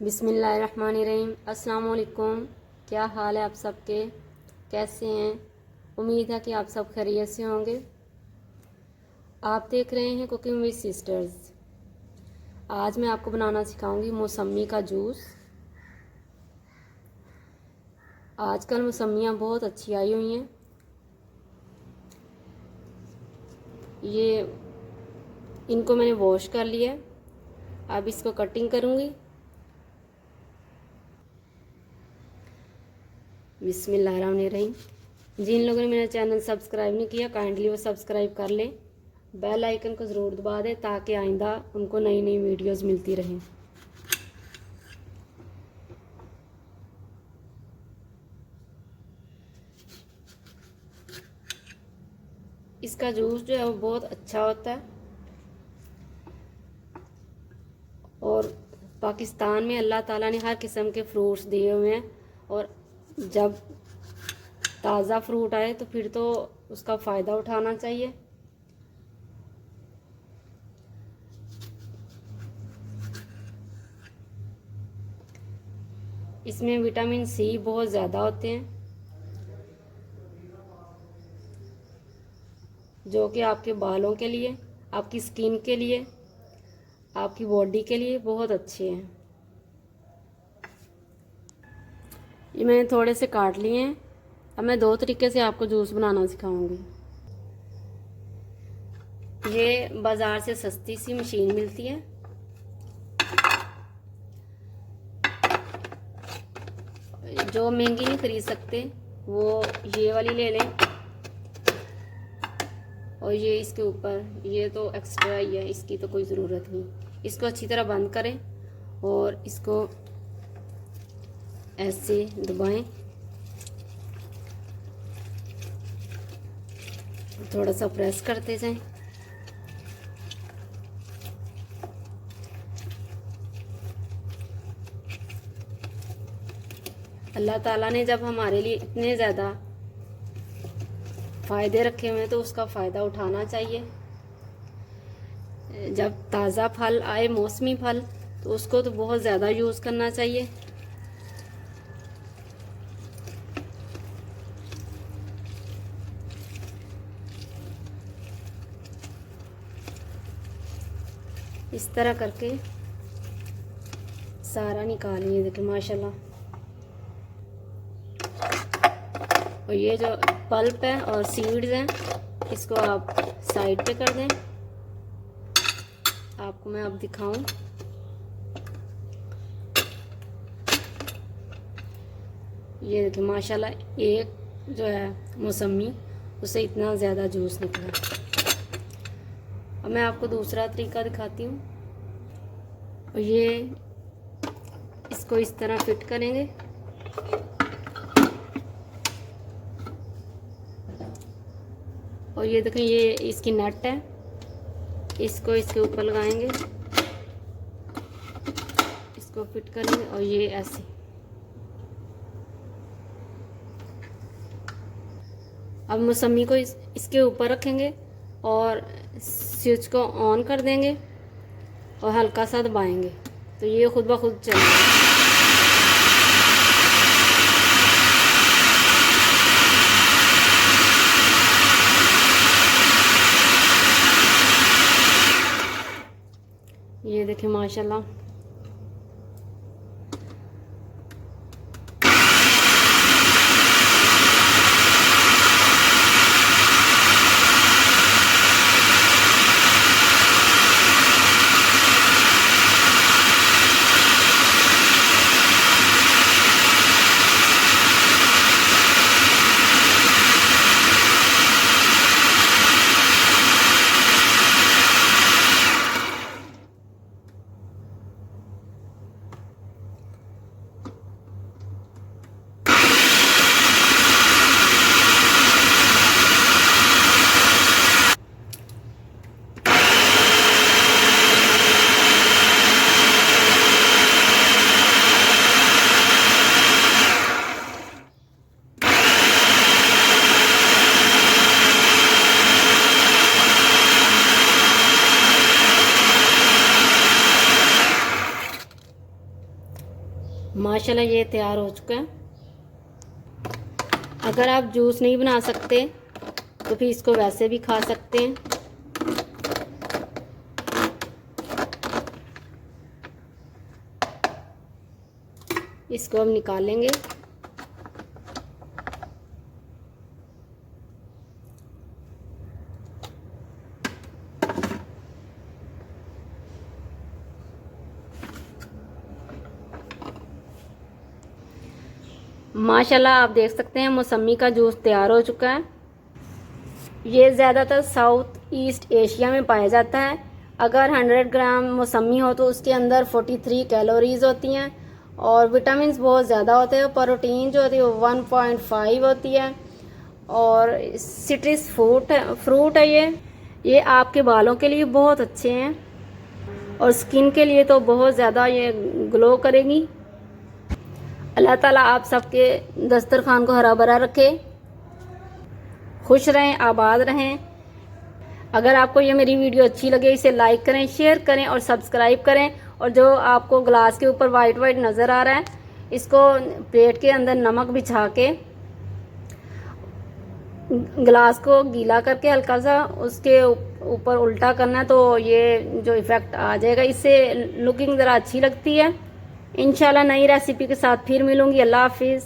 बिस्मिल्लाहिर्रहमानिर्रहीम। अस्सलाम वालेकुम। क्या हाल है आप सबके, कैसे हैं? उम्मीद है कि आप सब खैरियत से होंगे। आप देख रहे हैं कुकिंग विद सिस्टर्स। आज मैं आपको बनाना सिखाऊंगी मौसमी का जूस। आजकल मौसमियाँ बहुत अच्छी आई हुई हैं। ये इनको मैंने वॉश कर लिया। अब इसको कटिंग करूँगी। बिस्मिल्लाहिर्रहमानिर्रहीम। जिन लोगों ने मेरा चैनल सब्सक्राइब नहीं किया, काइंडली वो सब्सक्राइब कर लें। बेल आइकन को ज़रूर दबा दें ताकि आइंदा उनको नई नई वीडियोस मिलती रहें। इसका जूस जो है वो बहुत अच्छा होता है और पाकिस्तान में अल्लाह ताला ने हर किस्म के फ्रूट्स दिए हुए हैं और जब ताज़ा फ्रूट आए तो फिर तो उसका फ़ायदा उठाना चाहिए। इसमें विटामिन सी बहुत ज़्यादा होते हैं जो कि आपके बालों के लिए, आपकी स्किन के लिए, आपकी बॉडी के लिए बहुत अच्छे हैं। ये मैंने थोड़े से काट लिए हैं। अब मैं दो तरीके से आपको जूस बनाना सिखाऊंगी। ये बाज़ार से सस्ती सी मशीन मिलती है। जो महंगी नहीं खरीद सकते वो ये वाली ले लें। और ये इसके ऊपर ये तो एक्स्ट्रा ही है, इसकी तो कोई ज़रूरत नहीं। इसको अच्छी तरह बंद करें और इसको ऐसे दबाएं। थोड़ा सा प्रेस करते जाएं। अल्लाह ताला ने जब हमारे लिए इतने ज़्यादा फ़ायदे रखे हुए हैं तो उसका फ़ायदा उठाना चाहिए। जब ताज़ा फल आए, मौसमी फल, तो उसको तो बहुत ज़्यादा यूज़ करना चाहिए। इस तरह करके सारा निकालिए। देखिए माशाल्लाह। और ये जो पल्प है और सीड्स हैं इसको आप साइड पे कर दें। आपको मैं अब दिखाऊं। ये देखिए माशाल्लाह, एक जो है मौसमी उससे इतना ज़्यादा जूस निकला। अब मैं आपको दूसरा तरीका दिखाती हूँ। और ये इसको इस तरह फिट करेंगे और ये देखें, ये इसकी नट है, इसको इसके ऊपर लगाएंगे, इसको फिट करेंगे और ये ऐसे। अब मौसमी को इसके ऊपर रखेंगे और स्विच को ऑन कर देंगे और हल्का सा दबाएंगे तो ये खुद ब खुद चलेगा। ये देखिए माशाल्लाह। माशाल्लाह ये तैयार हो चुका है। अगर आप जूस नहीं बना सकते तो फिर इसको वैसे भी खा सकते हैं। इसको हम निकालेंगे। माशाल्लाह आप देख सकते हैं मौसमी का जूस तैयार हो चुका है। ये ज़्यादातर साउथ ईस्ट एशिया में पाया जाता है। अगर 100 ग्राम मौसमी हो तो उसके अंदर 43 कैलोरीज होती हैं और विटामिन बहुत ज़्यादा होते हैं। प्रोटीन जो होती है वो 1.5 होती है और सिट्रस फ्रूट है ये आपके बालों के लिए बहुत अच्छे हैं और स्किन के लिए तो बहुत ज़्यादा ये ग्लो करेगी। अल्लाह ताला आप सबके दस्तरखान को हरा भरा रखे, खुश रहें, आबाद रहें। अगर आपको ये मेरी वीडियो अच्छी लगे इसे लाइक करें, शेयर करें और सब्सक्राइब करें। और जो आपको ग्लास के ऊपर वाइट वाइट नज़र आ रहा है इसको प्लेट के अंदर नमक बिछा के ग्लास को गीला करके हल्का सा उसके ऊपर उल्टा करना है तो ये जो इफ़ेक्ट आ जाएगा। इससे लुकिंग ज़रा अच्छी लगती है। इंशाल्लाह नई रेसिपी के साथ फिर मिलूंगी। अल्लाह हाफिज़।